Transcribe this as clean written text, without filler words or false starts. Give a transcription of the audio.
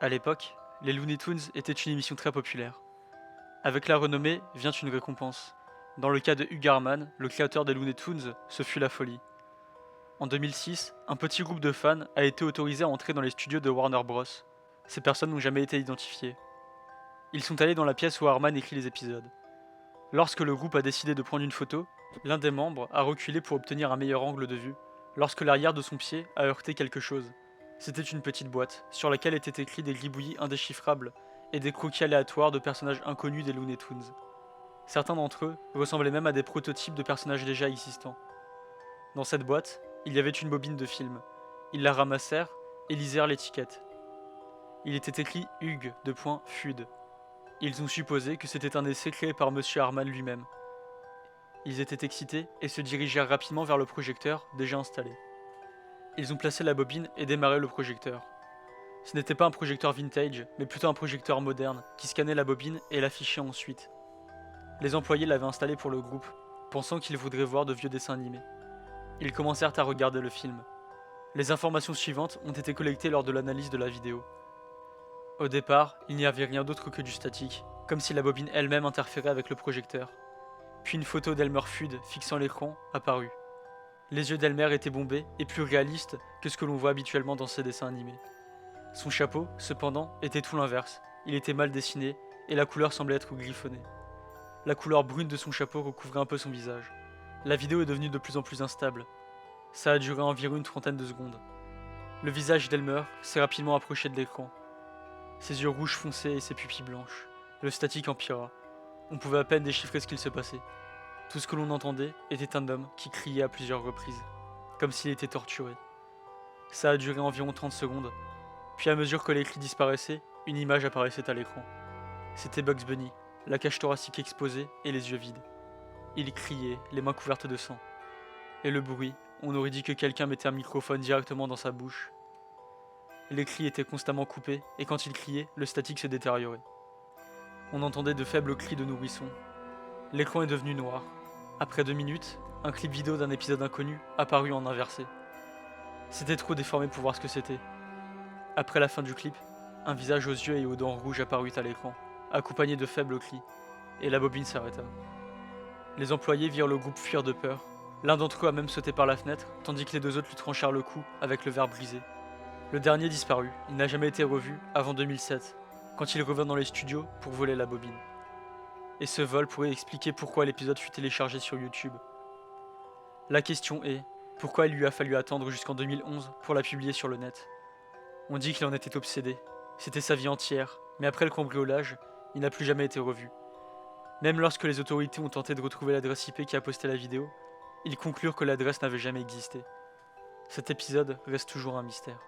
À l'époque, les Looney Tunes étaient une émission très populaire. Avec la renommée vient une récompense. Dans le cas de Hugh Garman, le créateur des Looney Tunes, ce fut la folie. En 2006, un petit groupe de fans a été autorisé à entrer dans les studios de Warner Bros. Ces personnes n'ont jamais été identifiées. Ils sont allés dans la pièce où Harman écrit les épisodes. Lorsque le groupe a décidé de prendre une photo, l'un des membres a reculé pour obtenir un meilleur angle de vue, lorsque l'arrière de son pied a heurté quelque chose. C'était une petite boîte, sur laquelle étaient écrits des gribouillis indéchiffrables et des croquis aléatoires de personnages inconnus des Looney Tunes. Certains d'entre eux ressemblaient même à des prototypes de personnages déjà existants. Dans cette boîte, il y avait une bobine de film. Ils la ramassèrent et lisèrent l'étiquette. Il était écrit Hugh Fud. Ils ont supposé que c'était un essai créé par Monsieur Harman lui-même. Ils étaient excités et se dirigèrent rapidement vers le projecteur déjà installé. Ils ont placé la bobine et démarré le projecteur. Ce n'était pas un projecteur vintage, mais plutôt un projecteur moderne qui scannait la bobine et l'affichait ensuite. Les employés l'avaient installé pour le groupe, pensant qu'ils voudraient voir de vieux dessins animés. Ils commencèrent à regarder le film. Les informations suivantes ont été collectées lors de l'analyse de la vidéo. Au départ, il n'y avait rien d'autre que du statique, comme si la bobine elle-même interférait avec le projecteur. Puis une photo d'Elmer Fudd fixant l'écran apparut. Les yeux d'Elmer étaient bombés et plus réalistes que ce que l'on voit habituellement dans ces dessins animés. Son chapeau, cependant, était tout l'inverse. Il était mal dessiné et la couleur semblait être griffonnée. La couleur brune de son chapeau recouvrait un peu son visage. La vidéo est devenue de plus en plus instable. Ça a duré environ une trentaine de secondes. Le visage d'Elmer s'est rapidement approché de l'écran. Ses yeux rouges foncés et ses pupilles blanches. Le statique empira. On pouvait à peine déchiffrer ce qu'il se passait. Tout ce que l'on entendait était un homme qui criait à plusieurs reprises, comme s'il était torturé. Ça a duré environ 30 secondes, puis à mesure que les cris disparaissaient, une image apparaissait à l'écran. C'était Bugs Bunny, la cage thoracique exposée et les yeux vides. Il criait, les mains couvertes de sang. Et le bruit, on aurait dit que quelqu'un mettait un microphone directement dans sa bouche. Les cris étaient constamment coupés, et quand il criait, le statique se détériorait. On entendait de faibles cris de nourrissons. L'écran est devenu noir. Après 2 minutes, un clip vidéo d'un épisode inconnu apparut en inversé. C'était trop déformé pour voir ce que c'était. Après la fin du clip, un visage aux yeux et aux dents rouges apparut à l'écran, accompagné de faibles cris, et la bobine s'arrêta. Les employés virent le groupe fuir de peur. L'un d'entre eux a même sauté par la fenêtre, tandis que les 2 autres lui tranchèrent le cou avec le verre brisé. Le dernier disparut, il n'a jamais été revu avant 2007, quand il revint dans les studios pour voler la bobine. Et ce vol pourrait expliquer pourquoi l'épisode fut téléchargé sur YouTube. La question est, pourquoi il lui a fallu attendre jusqu'en 2011 pour la publier sur le net? On dit qu'il en était obsédé, c'était sa vie entière, mais après le cambriolage, il n'a plus jamais été revu. Même lorsque les autorités ont tenté de retrouver l'adresse IP qui a posté la vidéo, ils conclurent que l'adresse n'avait jamais existé. Cet épisode reste toujours un mystère.